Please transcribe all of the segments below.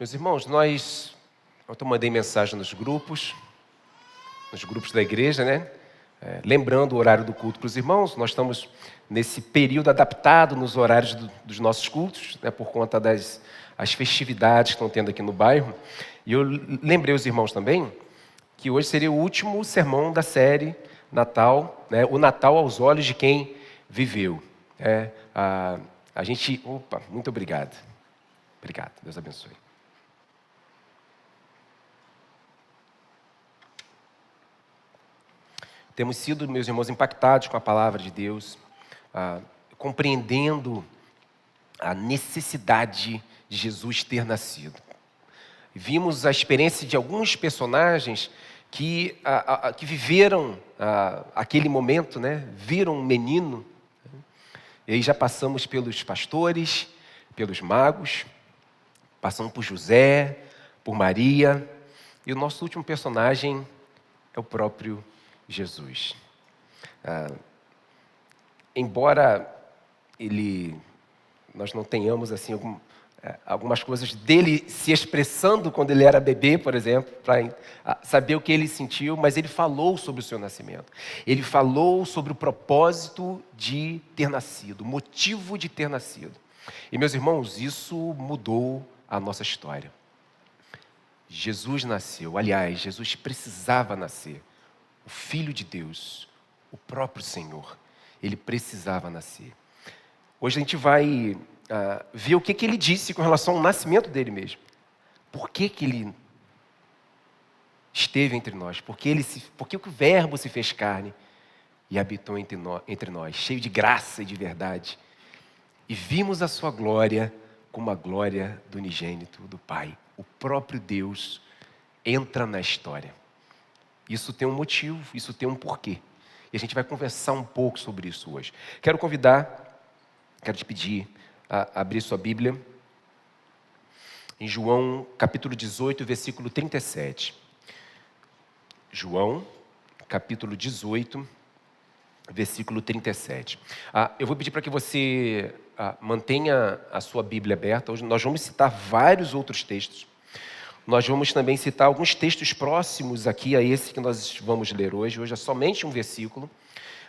Meus irmãos, eu mandei mensagem nos grupos da igreja, né? Lembrando o horário do culto para os irmãos, nós estamos nesse período adaptado nos horários dos nossos cultos, né? Por conta as festividades que estão tendo aqui no bairro. E eu lembrei os irmãos também que hoje seria o último sermão da série Natal, né? O Natal aos olhos de quem viveu. Muito obrigado. Obrigado, Deus abençoe. Temos sido, meus irmãos, impactados com a palavra de Deus, compreendendo a necessidade de Jesus ter nascido. Vimos a experiência de alguns personagens que viveram aquele momento, né? Viram um menino. E aí já passamos pelos pastores, pelos magos, passamos por José, por Maria. E o nosso último personagem é o próprio Jesus. Embora nós não tenhamos assim algumas coisas dele se expressando quando ele era bebê, por exemplo, para saber o que ele sentiu, mas ele falou sobre o seu nascimento. Ele falou sobre o propósito de ter nascido, o motivo de ter nascido. E, meus irmãos, isso mudou a nossa história. Jesus nasceu, aliás, Jesus precisava nascer. O Filho de Deus, o próprio Senhor, ele precisava nascer. Hoje a gente vai ver o que ele disse com relação ao nascimento dele mesmo. Por que ele esteve entre nós? Por que o Verbo se fez carne e habitou entre nós, cheio de graça e de verdade. E vimos a sua glória como a glória do unigênito do Pai. O próprio Deus entra na história. Isso tem um motivo, isso tem um porquê. E a gente vai conversar um pouco sobre isso hoje. Quero te pedir a abrir sua Bíblia em João, capítulo 18, versículo 37. João, capítulo 18, versículo 37. Eu vou pedir para que você mantenha a sua Bíblia aberta. Hoje nós vamos citar vários outros textos. Nós vamos também citar alguns textos próximos aqui a esse que nós vamos ler hoje. Hoje é somente um versículo,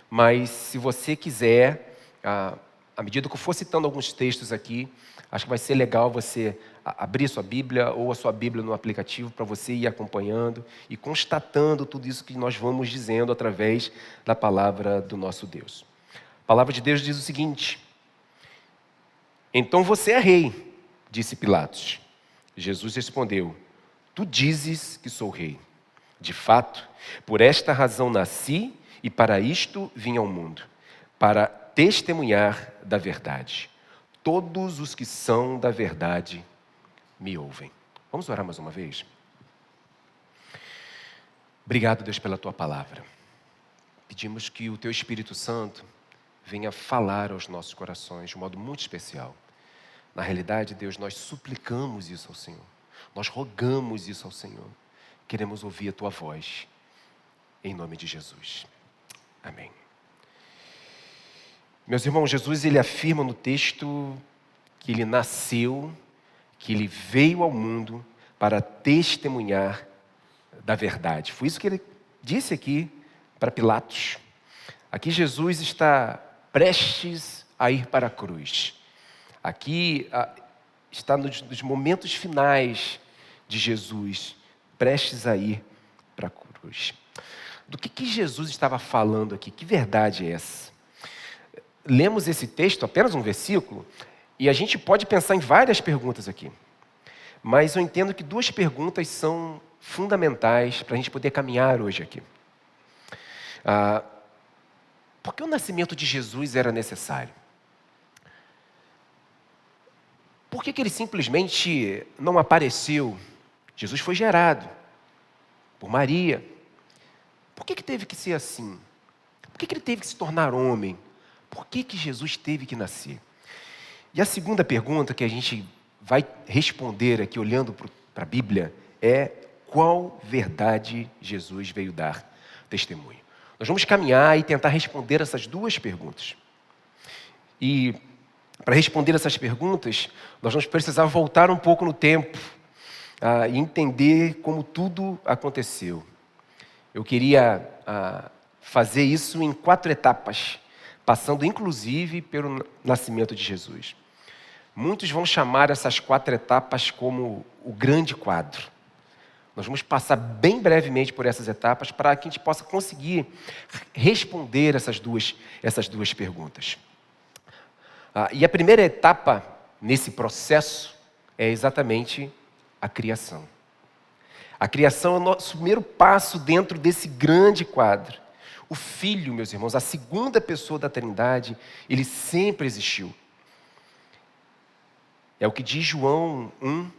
mas se você quiser, à medida que eu for citando alguns textos aqui, acho que vai ser legal você abrir sua Bíblia ou a sua Bíblia no aplicativo para você ir acompanhando e constatando tudo isso que nós vamos dizendo através da palavra do nosso Deus. A palavra de Deus diz o seguinte: então você é rei, disse Pilatos. Jesus respondeu: tu dizes que sou rei. De fato, por esta razão nasci e para isto vim ao mundo, para testemunhar da verdade. Todos os que são da verdade me ouvem. Vamos orar mais uma vez? Obrigado, Deus, pela tua palavra. Pedimos que o teu Espírito Santo venha falar aos nossos corações de um modo muito especial. Na realidade, Deus, nós suplicamos isso ao Senhor. Nós rogamos isso ao Senhor. Queremos ouvir a tua voz. Em nome de Jesus. Amém. Meus irmãos, Jesus ele afirma no texto que ele nasceu, que ele veio ao mundo para testemunhar da verdade. Foi isso que ele disse aqui para Pilatos. Aqui Jesus está prestes a ir para a cruz. Aqui está nos momentos finais de Jesus, prestes a ir para a cruz. Do que Jesus estava falando aqui? Que verdade é essa? Lemos esse texto, apenas um versículo, e a gente pode pensar em várias perguntas aqui. Mas eu entendo que duas perguntas são fundamentais para a gente poder caminhar hoje aqui. Por que o nascimento de Jesus era necessário? Por que ele simplesmente não apareceu? Jesus foi gerado por Maria. Por que teve que ser assim? Por que ele teve que se tornar homem? Por que Jesus teve que nascer? E a segunda pergunta que a gente vai responder aqui, olhando para a Bíblia, é: qual verdade Jesus veio dar testemunho? Nós vamos caminhar e tentar responder essas duas perguntas. E para responder essas perguntas, nós vamos precisar voltar um pouco no tempo. e entender como tudo aconteceu. Eu queria fazer isso em 4 etapas, passando inclusive pelo nascimento de Jesus. Muitos vão chamar essas 4 etapas como o grande quadro. Nós vamos passar bem brevemente por essas etapas para que a gente possa conseguir responder essas duas perguntas. E a primeira etapa nesse processo é exatamente a criação. A criação é o nosso primeiro passo dentro desse grande quadro. O Filho, meus irmãos, a segunda pessoa da Trindade, ele sempre existiu. É o que diz João 1,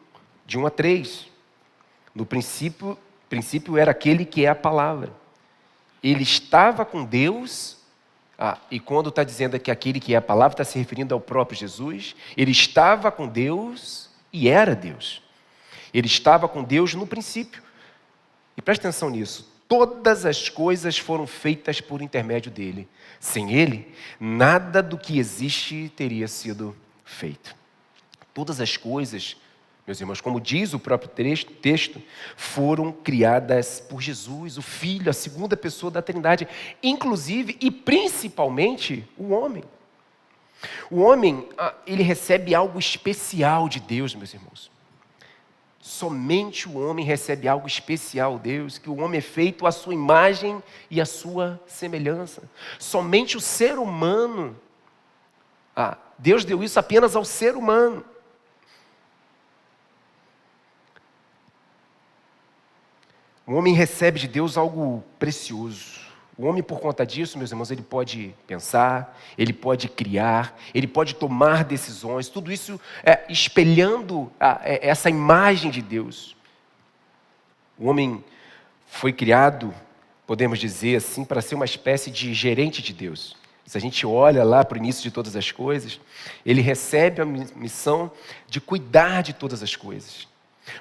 de 1 a 3. No princípio era aquele que é a palavra. Ele estava com Deus, e quando está dizendo que aquele que é a palavra, está se referindo ao próprio Jesus. Ele estava com Deus e era Deus. Ele estava com Deus no princípio. E preste atenção nisso. Todas as coisas foram feitas por intermédio dele. Sem ele, nada do que existe teria sido feito. Todas as coisas, meus irmãos, como diz o próprio texto, foram criadas por Jesus, o Filho, a segunda pessoa da Trindade, inclusive e principalmente o homem. O homem, ele recebe algo especial de Deus, meus irmãos. Somente o homem recebe algo especial de Deus, que o homem é feito à sua imagem e à sua semelhança. Somente o ser humano, Deus deu isso apenas ao ser humano. O homem recebe de Deus algo precioso. O homem, por conta disso, meus irmãos, ele pode pensar, ele pode criar, ele pode tomar decisões, tudo isso espelhando essa imagem de Deus. O homem foi criado, podemos dizer assim, para ser uma espécie de gerente de Deus. Se a gente olha lá para o início de todas as coisas, ele recebe a missão de cuidar de todas as coisas.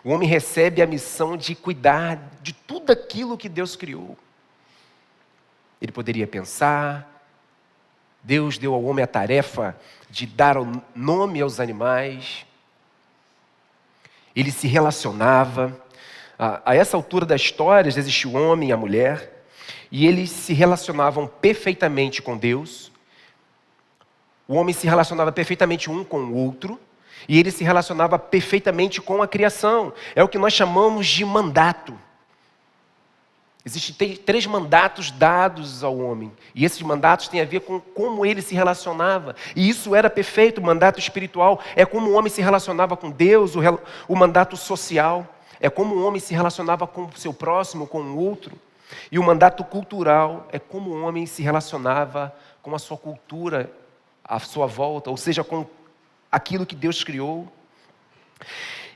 O homem recebe a missão de cuidar de tudo aquilo que Deus criou. Ele poderia pensar, Deus deu ao homem a tarefa de dar nome aos animais. Ele se relacionava. A essa altura da história, já existia o homem e a mulher, e eles se relacionavam perfeitamente com Deus. O homem se relacionava perfeitamente um com o outro, e ele se relacionava perfeitamente com a criação. É o que nós chamamos de mandato. Existem 3 mandatos dados ao homem. E esses mandatos têm a ver com como ele se relacionava. E isso era perfeito. O mandato espiritual é como o homem se relacionava com Deus. O mandato social é como o homem se relacionava com o seu próximo, com o outro. E o mandato cultural é como o homem se relacionava com a sua cultura, à sua volta. Ou seja, com aquilo que Deus criou.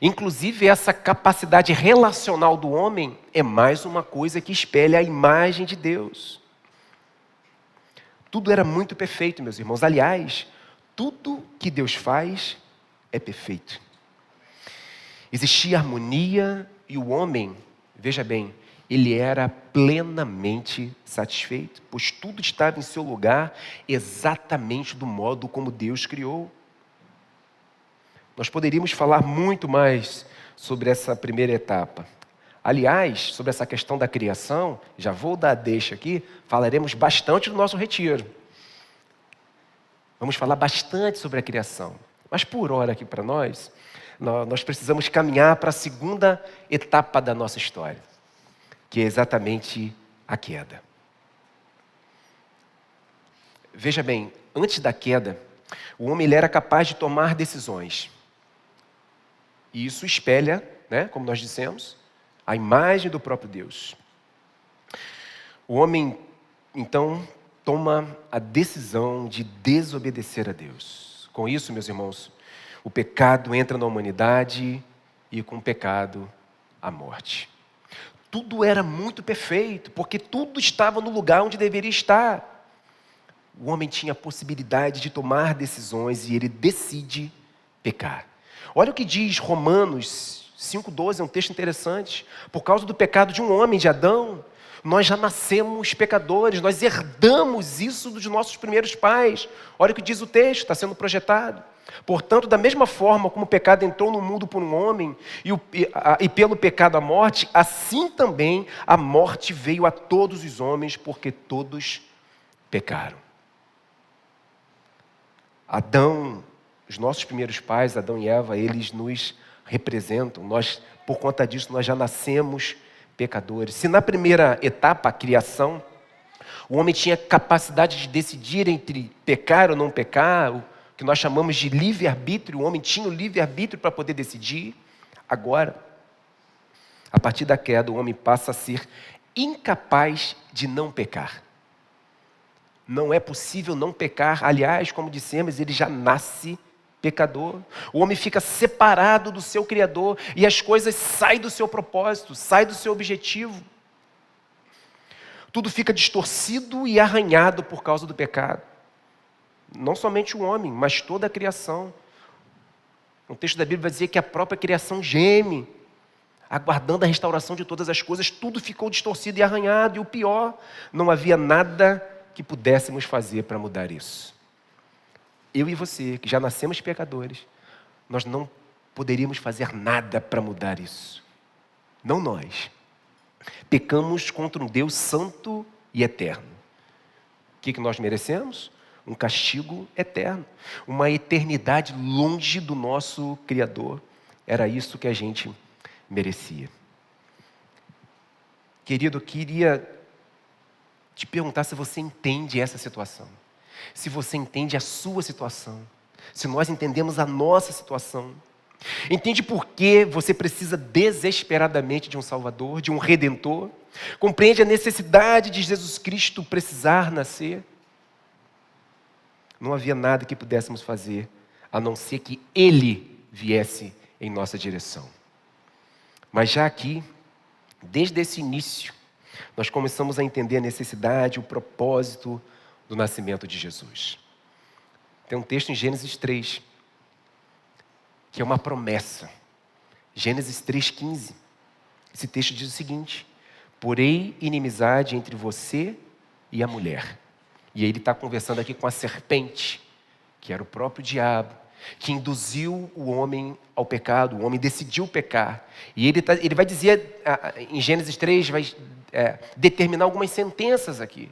Inclusive, essa capacidade relacional do homem é mais uma coisa que espelha a imagem de Deus. Tudo era muito perfeito, meus irmãos. Aliás, tudo que Deus faz é perfeito. Existia harmonia e o homem, veja bem, ele era plenamente satisfeito, pois tudo estava em seu lugar exatamente do modo como Deus criou. Nós poderíamos falar muito mais sobre essa primeira etapa. Aliás, sobre essa questão da criação, já vou dar a deixa aqui, falaremos bastante no nosso retiro. Vamos falar bastante sobre a criação. Mas por hora aqui para nós precisamos caminhar para a segunda etapa da nossa história, que é exatamente a queda. Veja bem, antes da queda, o homem ele era capaz de tomar decisões. E isso espelha, como nós dissemos, a imagem do próprio Deus. O homem, então, toma a decisão de desobedecer a Deus. Com isso, meus irmãos, o pecado entra na humanidade e com o pecado, a morte. Tudo era muito perfeito, porque tudo estava no lugar onde deveria estar. O homem tinha a possibilidade de tomar decisões e ele decide pecar. Olha o que diz Romanos 5,12, é um texto interessante. Por causa do pecado de um homem, de Adão, nós já nascemos pecadores, nós herdamos isso dos nossos primeiros pais. Olha o que diz o texto, está sendo projetado. Portanto, da mesma forma como o pecado entrou no mundo por um homem e pelo pecado a morte, assim também a morte veio a todos os homens, porque todos pecaram. Adão, os nossos primeiros pais, Adão e Eva, eles nos representam. Nós, por conta disso, nós já nascemos pecadores. Se na primeira etapa, a criação, o homem tinha capacidade de decidir entre pecar ou não pecar, o que nós chamamos de livre-arbítrio, o homem tinha o livre-arbítrio para poder decidir. Agora, a partir da queda, o homem passa a ser incapaz de não pecar. Não é possível não pecar. Aliás, como dissemos, ele já nasce pecador. O homem fica separado do seu Criador e as coisas saem do seu propósito, saem do seu objetivo. Tudo fica distorcido e arranhado por causa do pecado. Não somente o homem, mas toda a criação. O texto da Bíblia vai dizer que a própria criação geme, aguardando a restauração de todas as coisas. Tudo ficou distorcido e arranhado. E o pior, não havia nada que pudéssemos fazer para mudar isso. Eu e você, que já nascemos pecadores, nós não poderíamos fazer nada para mudar isso. Não nós. Pecamos contra um Deus santo e eterno. O que nós merecemos? Um castigo eterno. Uma eternidade longe do nosso Criador. Era isso que a gente merecia. Querido, eu queria te perguntar se você entende essa situação. Se você entende a sua situação. Se nós entendemos a nossa situação. Entende por que você precisa desesperadamente de um Salvador, de um Redentor? Compreende a necessidade de Jesus Cristo precisar nascer? Não havia nada que pudéssemos fazer, a não ser que Ele viesse em nossa direção. Mas já aqui, desde esse início, nós começamos a entender a necessidade, o propósito do nascimento de Jesus. Tem um texto em Gênesis 3, que é uma promessa. Gênesis 3,15. Esse texto diz o seguinte: porém inimizade entre você e a mulher. E aí ele está conversando aqui com a serpente, que era o próprio diabo, que induziu o homem ao pecado. O homem decidiu pecar. E ele vai dizer, em Gênesis 3, vai determinar algumas sentenças aqui,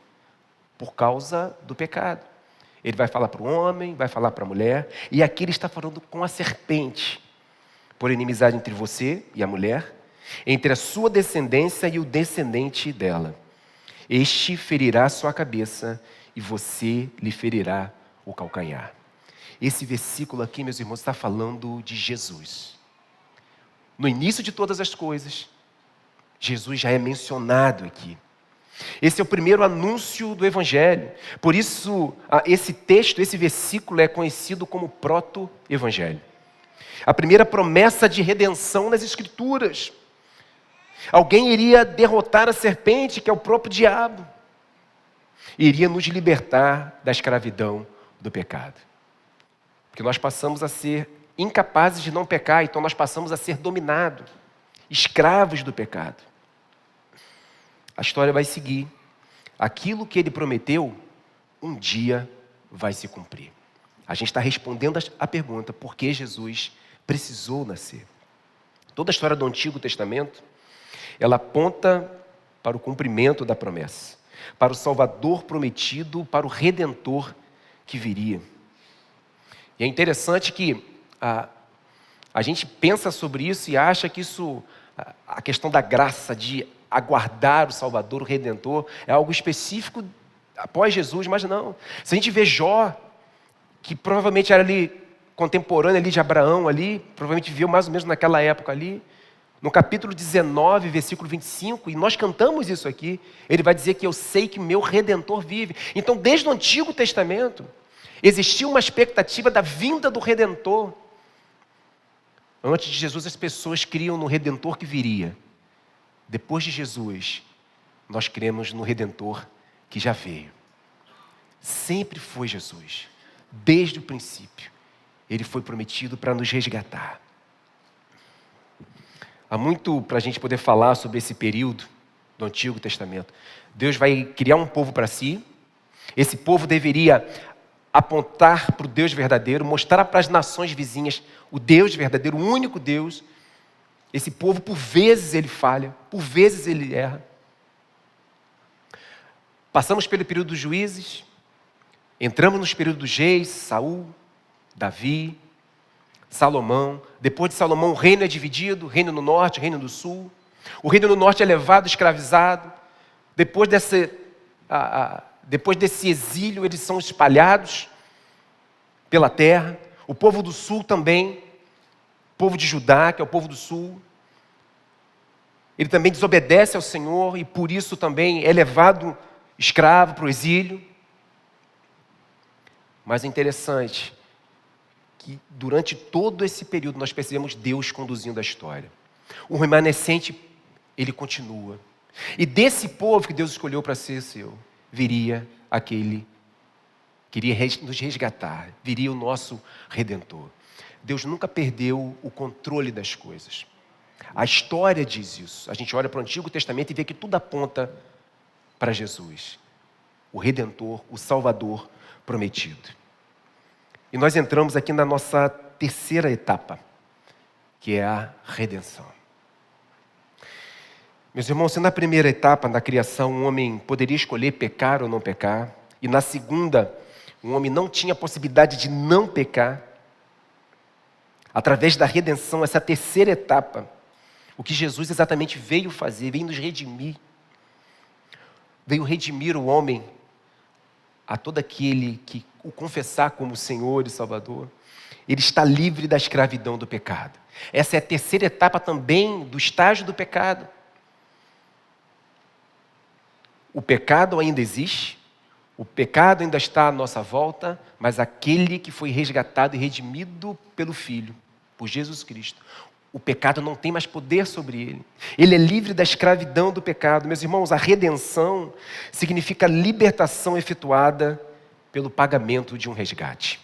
por causa do pecado. Ele vai falar para o homem, vai falar para a mulher, e aqui ele está falando com a serpente. Por inimizade entre você e a mulher, entre a sua descendência e o descendente dela. Este ferirá sua cabeça e você lhe ferirá o calcanhar. Esse versículo aqui, meus irmãos, está falando de Jesus. No início de todas as coisas, Jesus já é mencionado aqui. Esse é o primeiro anúncio do Evangelho. Por isso, esse texto, esse versículo é conhecido como proto-evangelho. A primeira promessa de redenção nas Escrituras. Alguém iria derrotar a serpente, que é o próprio diabo. Iria nos libertar da escravidão do pecado. Porque nós passamos a ser incapazes de não pecar, então nós passamos a ser dominados, escravos do pecado. A história vai seguir. Aquilo que ele prometeu, um dia vai se cumprir. A gente está respondendo a pergunta, por que Jesus precisou nascer? Toda a história do Antigo Testamento, ela aponta para o cumprimento da promessa, para o Salvador prometido, para o Redentor que viria. E é interessante que a gente pensa sobre isso e acha que isso, a questão da graça, de aguardar o Salvador, o Redentor, é algo específico após Jesus, mas não. Se a gente vê Jó, que provavelmente era ali contemporâneo ali de Abraão, ali, provavelmente viveu mais ou menos naquela época ali, no capítulo 19, versículo 25, e nós cantamos isso aqui, ele vai dizer que eu sei que meu Redentor vive. Então, desde o Antigo Testamento, existia uma expectativa da vinda do Redentor. Antes de Jesus, as pessoas criam no Redentor que viria. Depois de Jesus, nós cremos no Redentor que já veio. Sempre foi Jesus. Desde o princípio, ele foi prometido para nos resgatar. Há muito para a gente poder falar sobre esse período do Antigo Testamento. Deus vai criar um povo para si. Esse povo deveria apontar para o Deus verdadeiro, mostrar para as nações vizinhas o Deus verdadeiro, o único Deus. Esse povo, por vezes, ele falha, por vezes ele erra. Passamos pelo período dos juízes, entramos nos períodos dos reis, Saul, Davi, Salomão. Depois de Salomão, o reino é dividido, reino no norte, reino do sul. O reino do norte é levado, escravizado. Depois desse exílio, eles são espalhados pela terra. O povo do sul também, o povo de Judá, que é o povo do sul, ele também desobedece ao Senhor e por isso também é levado escravo para o exílio. Mas é interessante que durante todo esse período nós percebemos Deus conduzindo a história. O remanescente, ele continua. E desse povo que Deus escolheu para ser seu, viria aquele que iria nos resgatar, viria o nosso Redentor. Deus nunca perdeu o controle das coisas. A história diz isso. A gente olha para o Antigo Testamento e vê que tudo aponta para Jesus, o Redentor, o Salvador prometido. E nós entramos aqui na nossa terceira etapa, que é a redenção. Meus irmãos, se na primeira etapa da criação um homem poderia escolher pecar ou não pecar, e na segunda um homem não tinha a possibilidade de não pecar, através da redenção, essa terceira etapa, o que Jesus exatamente veio fazer, veio nos redimir, veio redimir o homem a todo aquele que o confessar como Senhor e Salvador. Ele está livre da escravidão do pecado. Essa é a terceira etapa também do estágio do pecado. O pecado ainda existe, o pecado ainda está à nossa volta, mas aquele que foi resgatado e redimido pelo Filho, por Jesus Cristo, o pecado não tem mais poder sobre ele. Ele é livre da escravidão do pecado. Meus irmãos, a redenção significa libertação efetuada pelo pagamento de um resgate.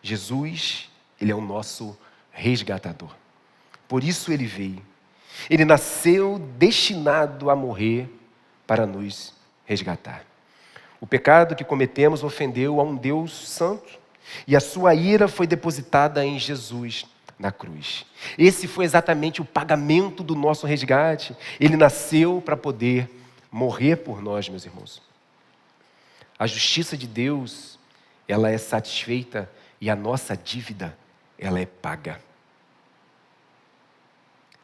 Jesus, ele é o nosso resgatador. Por isso ele veio. Ele nasceu destinado a morrer para nos resgatar. O pecado que cometemos ofendeu a um Deus santo e a sua ira foi depositada em Jesus na cruz. Esse foi exatamente o pagamento do nosso resgate. Ele nasceu para poder morrer por nós, meus irmãos. A justiça de Deus, ela é satisfeita e a nossa dívida, ela é paga.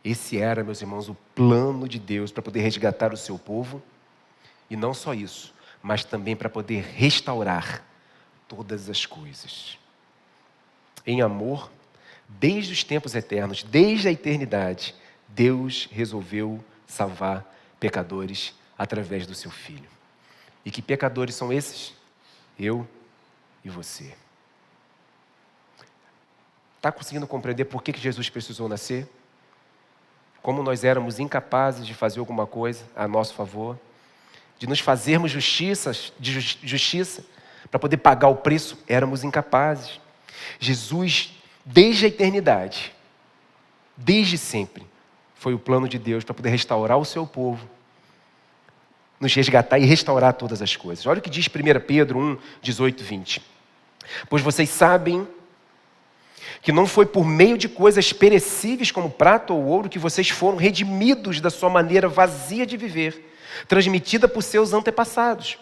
Esse era, meus irmãos, o plano de Deus para poder resgatar o seu povo. E não só isso, mas também para poder restaurar todas as coisas. Em amor, desde os tempos eternos, desde a eternidade, Deus resolveu salvar pecadores através do seu Filho. E que pecadores são esses? Eu e você. Está conseguindo compreender por que Jesus precisou nascer? Como nós éramos incapazes de fazer alguma coisa a nosso favor, de nos fazermos justiça, para poder pagar o preço, éramos incapazes. Jesus, desde a eternidade, desde sempre, foi o plano de Deus para poder restaurar o seu povo, nos resgatar e restaurar todas as coisas. Olha o que diz 1 Pedro 1, 18, 20. Pois vocês sabem que não foi por meio de coisas perecíveis como prata ou ouro que vocês foram redimidos da sua maneira vazia de viver, transmitida por seus antepassados,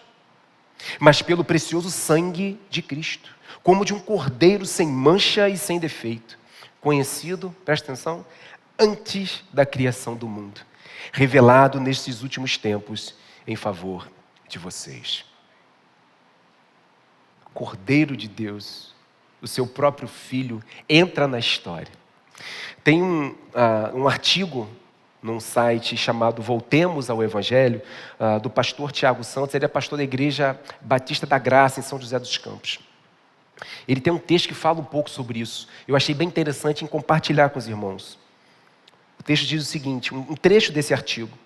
mas pelo precioso sangue de Cristo, como de um cordeiro sem mancha e sem defeito, conhecido, presta atenção, antes da criação do mundo, revelado nestes últimos tempos em favor de vocês. Cordeiro de Deus, o seu próprio Filho, entra na história. Tem um artigo num site chamado Voltemos ao Evangelho, do pastor Tiago Santos. Ele é pastor da Igreja Batista da Graça, em São José dos Campos. Ele tem um texto que fala um pouco sobre isso. Eu achei bem interessante em compartilhar com os irmãos. O texto diz o seguinte, um trecho desse artigo.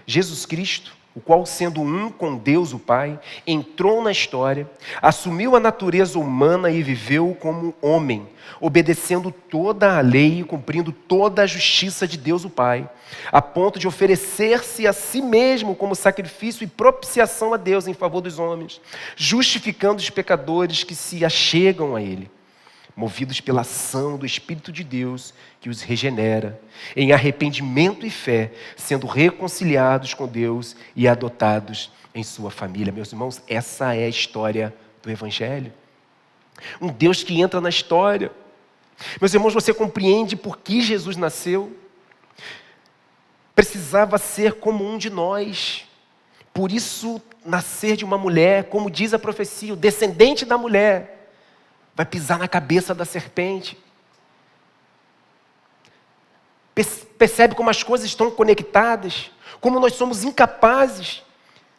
Jesus Cristo, o qual, sendo um com Deus o Pai, entrou na história, assumiu a natureza humana e viveu como homem, obedecendo toda a lei e cumprindo toda a justiça de Deus o Pai, a ponto de oferecer-se a si mesmo como sacrifício e propiciação a Deus em favor dos homens, justificando os pecadores que se achegam a Ele, movidos pela ação do Espírito de Deus que os regenera, em arrependimento e fé, sendo reconciliados com Deus e adotados em sua família. Meus irmãos, essa é a história do Evangelho. Um Deus que entra na história. Meus irmãos, você compreende por que Jesus nasceu? Precisava ser como um de nós. Por isso, nascer de uma mulher, como diz a profecia, o descendente da mulher vai pisar na cabeça da serpente. Percebe como as coisas estão conectadas? Como nós somos incapazes?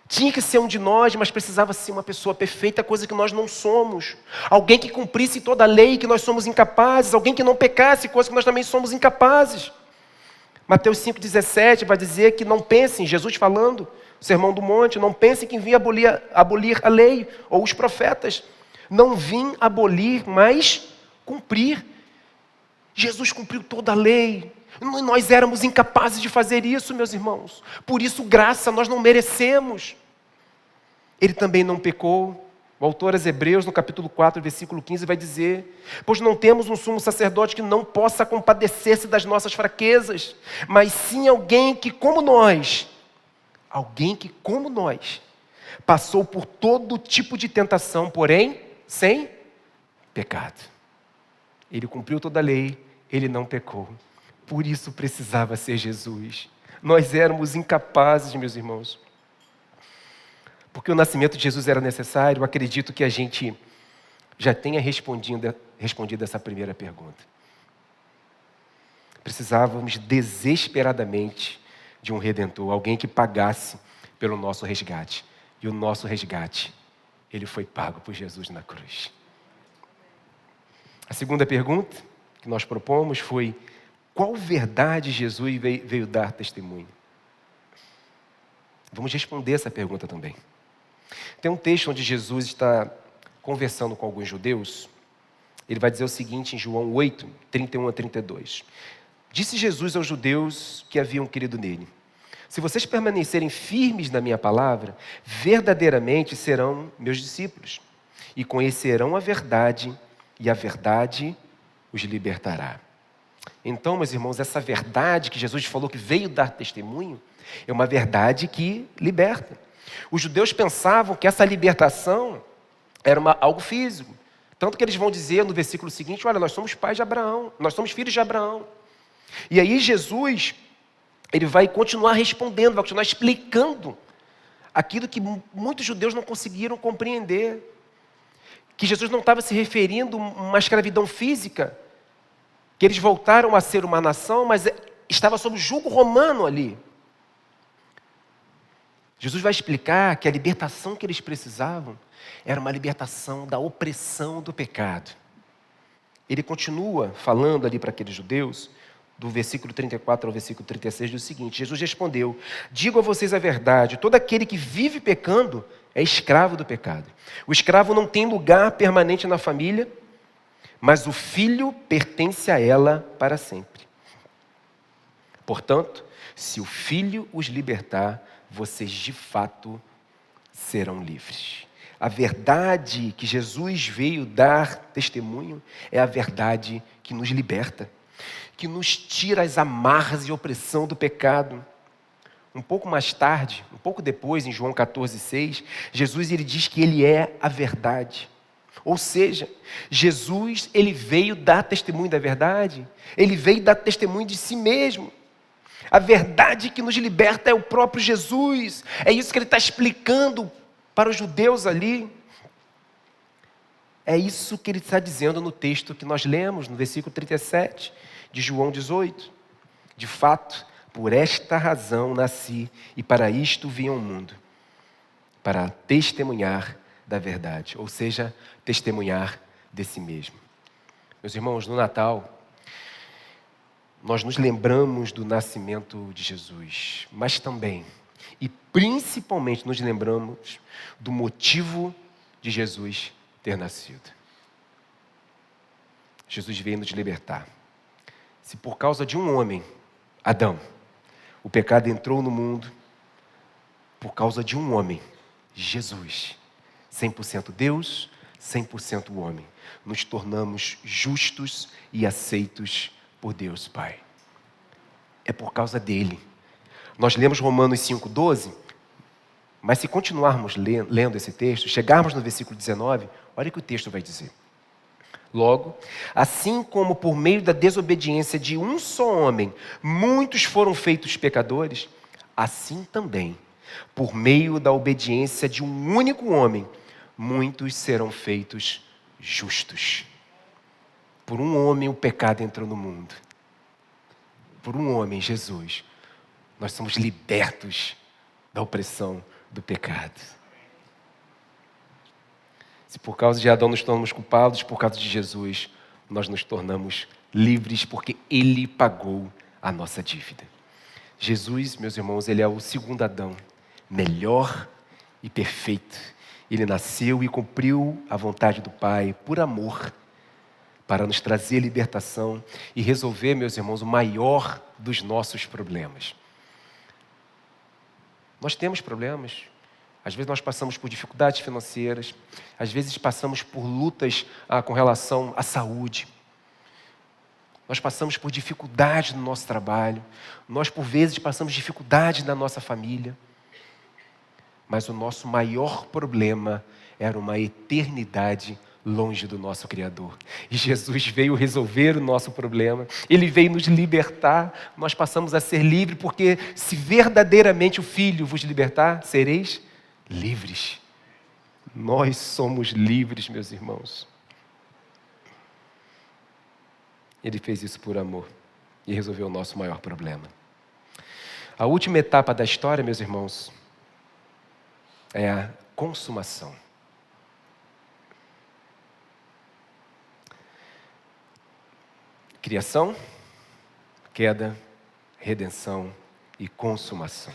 Tinha que ser um de nós, mas precisava ser uma pessoa perfeita, coisa que nós não somos. Alguém que cumprisse toda a lei, que nós somos incapazes. Alguém que não pecasse, coisa que nós também somos incapazes. Mateus 5,17 vai dizer que não pensem, Jesus falando, Sermão do Monte, não pensem que vim abolir a lei ou os profetas. Não vim abolir, mas cumprir. Jesus cumpriu toda a lei. Nós éramos incapazes de fazer isso, meus irmãos. Por isso, graça, nós não merecemos. Ele também não pecou. O autor aos Hebreus, no capítulo 4, versículo 15, vai dizer: pois não temos um sumo sacerdote que não possa compadecer-se das nossas fraquezas, mas sim alguém que, como nós, passou por todo tipo de tentação, porém sem pecado. Ele cumpriu toda a lei, ele não pecou. Por isso precisava ser Jesus. Nós éramos incapazes, meus irmãos. Porque o nascimento de Jesus era necessário, eu acredito que a gente já tenha respondido essa primeira pergunta. Precisávamos desesperadamente de um Redentor, alguém que pagasse pelo nosso resgate. E o nosso resgate, ele foi pago por Jesus na cruz. A segunda pergunta que nós propomos foi: qual verdade Jesus veio dar testemunho? Vamos responder essa pergunta também. Tem um texto onde Jesus está conversando com alguns judeus. Ele vai dizer o seguinte em João 8, 31 a 32. Disse Jesus aos judeus que haviam crido nele: se vocês permanecerem firmes na minha palavra, verdadeiramente serão meus discípulos e conhecerão a verdade, e a verdade os libertará. Então, meus irmãos, essa verdade que Jesus falou que veio dar testemunho é uma verdade que liberta. Os judeus pensavam que essa libertação era algo físico. Tanto que eles vão dizer no versículo seguinte: olha, nós somos pais de Abraão, nós somos filhos de Abraão. E aí Jesus, ele vai continuar respondendo, vai continuar explicando aquilo que muitos judeus não conseguiram compreender. Que Jesus não estava se referindo a uma escravidão física, que eles voltaram a ser uma nação, mas estava sob o jugo romano ali. Jesus vai explicar que a libertação que eles precisavam era uma libertação da opressão do pecado. Ele continua falando ali para aqueles judeus, do versículo 34 ao versículo 36, diz o seguinte: Jesus respondeu: digo a vocês a verdade, todo aquele que vive pecando é escravo do pecado. O escravo não tem lugar permanente na família, mas o filho pertence a ela para sempre. Portanto, se o filho os libertar, vocês de fato serão livres. A verdade que Jesus veio dar testemunho é a verdade que nos liberta, que nos tira as amarras e opressão do pecado. Um pouco mais tarde, um pouco depois, em João 14,6, Jesus ele diz que ele é a verdade. Ou seja, Jesus ele veio dar testemunho da verdade, ele veio dar testemunho de si mesmo. A verdade que nos liberta é o próprio Jesus. É isso que ele está explicando para os judeus ali. É isso que ele está dizendo no texto que nós lemos, no versículo 37 de João 18. De fato, por esta razão nasci e para isto vim ao mundo, para testemunhar da verdade, ou seja, testemunhar de si mesmo. Meus irmãos, no Natal, nós nos lembramos do nascimento de Jesus, mas também E principalmente nos lembramos do motivo de Jesus ter nascido. Jesus veio nos libertar. Se por causa de um homem, Adão, o pecado entrou no mundo, por causa de um homem, Jesus, 100% Deus, 100% homem, nos tornamos justos e aceitos por Deus Pai. É por causa dele. Nós lemos Romanos 5,12, mas se continuarmos lendo esse texto, chegarmos no versículo 19, olha o que o texto vai dizer. Logo, assim como por meio da desobediência de um só homem, muitos foram feitos pecadores, assim também, por meio da obediência de um único homem, muitos serão feitos justos. Por um homem o pecado entrou no mundo. Por um homem, Jesus, nós somos libertos da opressão do pecado. Se por causa de Adão nos tornamos culpados, por causa de Jesus, nós nos tornamos livres, porque Ele pagou a nossa dívida. Jesus, meus irmãos, Ele é o segundo Adão, melhor e perfeito. Ele nasceu e cumpriu a vontade do Pai por amor, para nos trazer libertação e resolver, meus irmãos, o maior dos nossos problemas. Nós temos problemas. Às vezes nós passamos por dificuldades financeiras, às vezes passamos por lutas com relação à saúde. Nós passamos por dificuldades no nosso trabalho, nós por vezes passamos dificuldades na nossa família. Mas o nosso maior problema era uma eternidade longe do nosso Criador. E Jesus veio resolver o nosso problema, Ele veio nos libertar, nós passamos a ser livres, porque se verdadeiramente o Filho vos libertar, sereis livres. Nós somos livres, meus irmãos. Ele fez isso por amor e resolveu o nosso maior problema. A última etapa da história, meus irmãos, é a consumação. Criação, queda, redenção e consumação.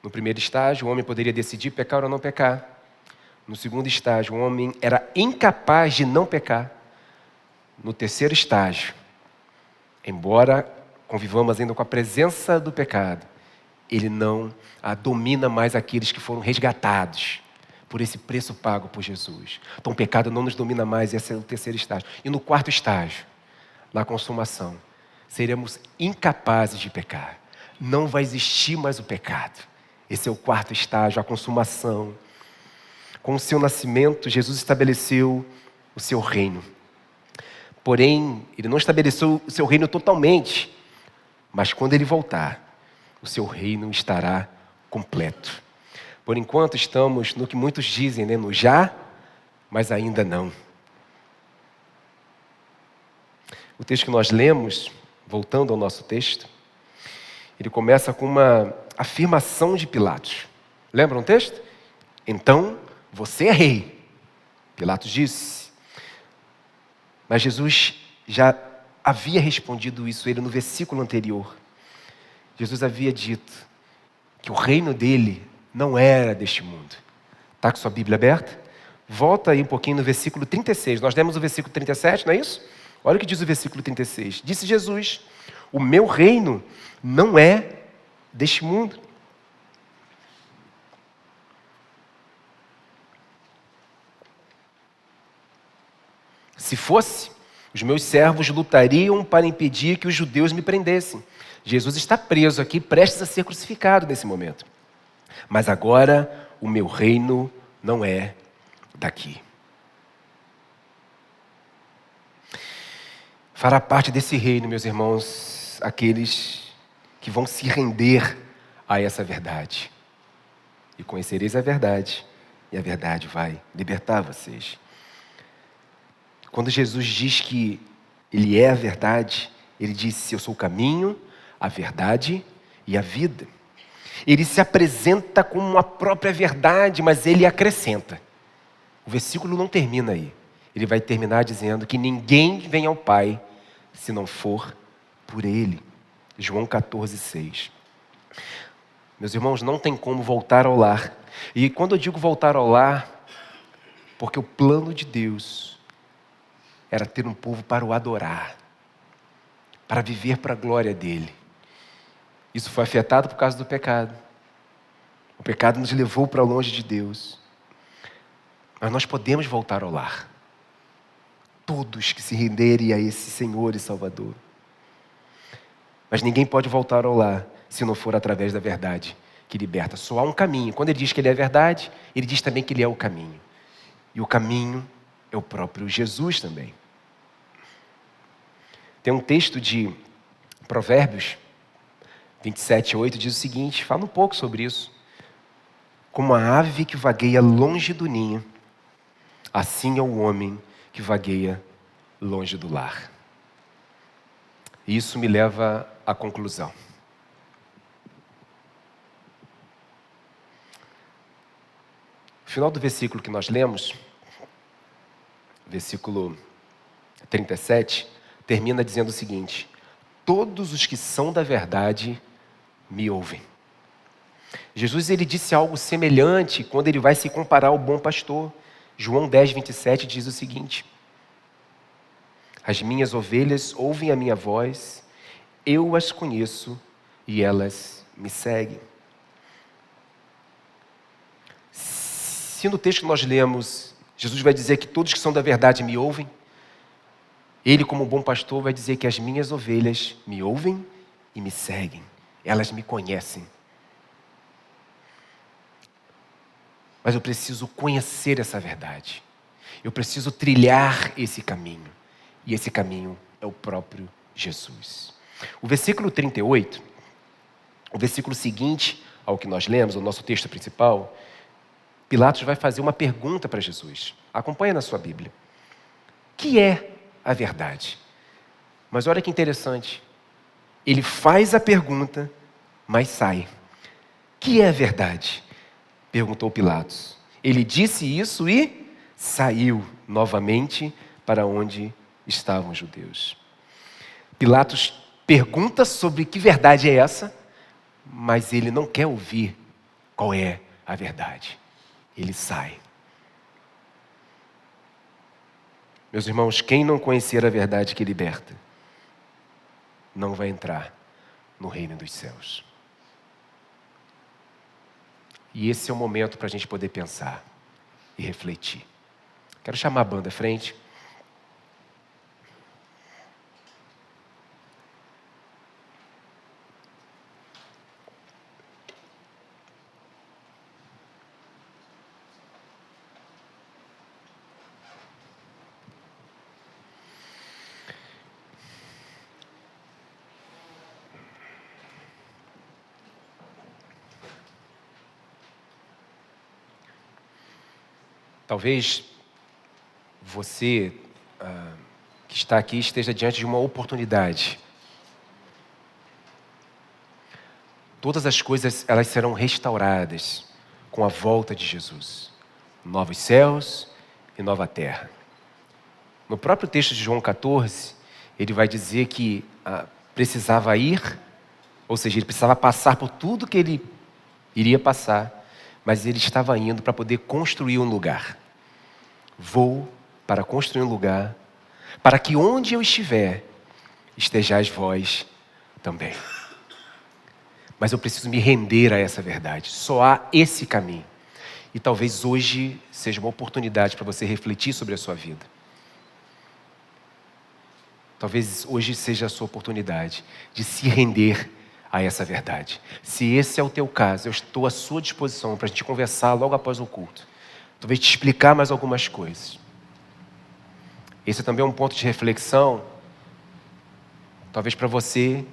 No primeiro estágio, o homem poderia decidir pecar ou não pecar. No segundo estágio, o homem era incapaz de não pecar. No terceiro estágio, embora convivamos ainda com a presença do pecado, ele não domina mais aqueles que foram resgatados por esse preço pago por Jesus. Então o pecado não nos domina mais, esse é o terceiro estágio. E no quarto estágio, na consumação, seremos incapazes de pecar. Não vai existir mais o pecado. Esse é o quarto estágio, a consumação. Com o seu nascimento, Jesus estabeleceu o seu reino. Porém, Ele não estabeleceu o seu reino totalmente, mas quando Ele voltar, o seu reino estará completo. Por enquanto estamos no que muitos dizem, né? No já, mas ainda não. O texto que nós lemos, voltando ao nosso texto, ele começa com uma afirmação de Pilatos. Lembram o texto? Então, você é rei. Pilatos disse. Mas Jesus já havia respondido isso a ele no versículo anterior. Jesus havia dito que o reino dele não era deste mundo. Está com sua Bíblia aberta? Volta aí um pouquinho no versículo 36. Nós demos o versículo 37, não é isso? Olha o que diz o versículo 36. Disse Jesus: o meu reino não é deste mundo. Se fosse, os meus servos lutariam para impedir que os judeus me prendessem. Jesus está preso aqui, prestes a ser crucificado nesse momento. Mas agora o meu reino não é daqui. Fará parte desse reino, meus irmãos, aqueles que vão se render a essa verdade. E conhecereis a verdade, e a verdade vai libertar vocês. Quando Jesus diz que Ele é a verdade, Ele disse: eu sou o caminho, a verdade e a vida. Ele se apresenta como a própria verdade, mas Ele acrescenta. O versículo não termina aí. Ele vai terminar dizendo que ninguém vem ao Pai se não for por Ele. João 14,6. Meus irmãos, não tem como voltar ao lar. E quando eu digo voltar ao lar, porque o plano de Deus era ter um povo para o adorar, para viver para a glória dele. Isso foi afetado por causa do pecado. O pecado nos levou para longe de Deus. Mas nós podemos voltar ao lar. Todos que se renderem a esse Senhor e Salvador. Mas ninguém pode voltar ao lar se não for através da verdade que liberta. Só há um caminho. Quando ele diz que ele é a verdade, ele diz também que ele é o caminho. E o caminho é o próprio Jesus também. Tem um texto de Provérbios 27:8, diz o seguinte, fala um pouco sobre isso. Como a ave que vagueia longe do ninho, assim é o homem que vagueia longe do lar. E isso me leva à conclusão. O final do versículo que nós lemos, versículo 37, termina dizendo o seguinte: todos os que são da verdade me ouvem. Jesus ele disse algo semelhante quando ele vai se comparar ao bom pastor. João 10:27 diz o seguinte: as minhas ovelhas ouvem a minha voz, eu as conheço e elas me seguem. Se no texto que nós lemos, Jesus vai dizer que todos que são da verdade me ouvem, ele, como bom pastor, vai dizer que as minhas ovelhas me ouvem e me seguem. Elas me conhecem. Mas eu preciso conhecer essa verdade. Eu preciso trilhar esse caminho. E esse caminho é o próprio Jesus. O versículo 38, o versículo seguinte ao que nós lemos, o nosso texto principal, Pilatos vai fazer uma pergunta para Jesus. Acompanha na sua Bíblia. O que é a verdade? Mas olha que interessante. Ele faz a pergunta, mas sai. O que é a verdade? Perguntou Pilatos. Ele disse isso e saiu novamente para onde estavam os judeus. Pilatos pergunta sobre que verdade é essa, mas ele não quer ouvir qual é a verdade. Ele sai. Meus irmãos, quem não conhecer a verdade que liberta, não vai entrar no reino dos céus. E esse é o momento para a gente poder pensar e refletir. Quero chamar a banda à frente. Talvez você que está aqui esteja diante de uma oportunidade. Todas as coisas elas serão restauradas com a volta de Jesus. Novos céus e nova terra. No próprio texto de João 14, ele vai dizer que precisava ir, ou seja, ele precisava passar por tudo que ele iria passar, mas ele estava indo para poder construir um lugar. Vou para construir um lugar, para que onde eu estiver, estejais vós também. Mas eu preciso me render a essa verdade. Só há esse caminho. E talvez hoje seja uma oportunidade para você refletir sobre a sua vida. Talvez hoje seja a sua oportunidade de se render a essa verdade. Se esse é o teu caso, eu estou à sua disposição para a gente conversar logo após o culto. Talvez te explicar mais algumas coisas. Esse também é um ponto de reflexão, talvez para você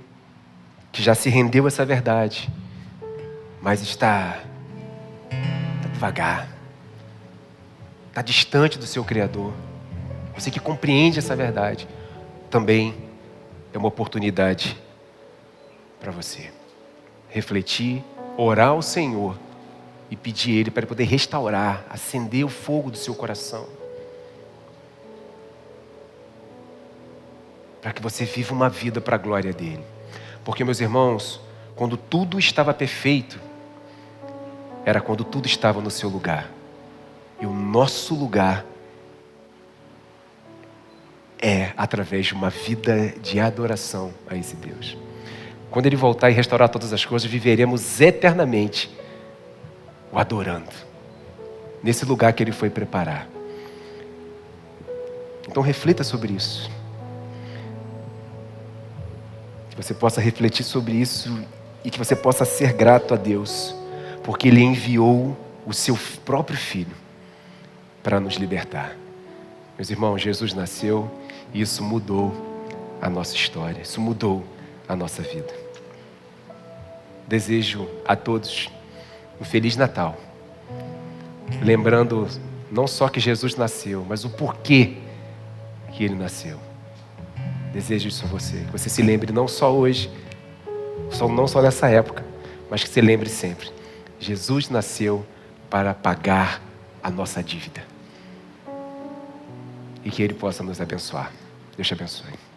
que já se rendeu a essa verdade, mas está devagar, está distante do seu Criador. Você que compreende essa verdade, também é uma oportunidade para você refletir, orar ao Senhor e pedir a Ele para poder restaurar, acender o fogo do seu coração. Para que você viva uma vida para a glória dEle. Porque, meus irmãos, quando tudo estava perfeito, era quando tudo estava no seu lugar. E o nosso lugar é através de uma vida de adoração a esse Deus. Quando Ele voltar e restaurar todas as coisas, viveremos eternamente o adorando, nesse lugar que Ele foi preparar. Então reflita sobre isso. Que você possa refletir sobre isso e que você possa ser grato a Deus, porque Ele enviou o seu próprio Filho para nos libertar. Meus irmãos, Jesus nasceu e isso mudou a nossa história, isso mudou a nossa vida. Desejo a todos um Feliz Natal, lembrando não só que Jesus nasceu, mas o porquê que Ele nasceu. Desejo isso a você, que você se lembre não só hoje, não só nessa época, mas que você lembre sempre. Jesus nasceu para pagar a nossa dívida. E que Ele possa nos abençoar. Deus te abençoe.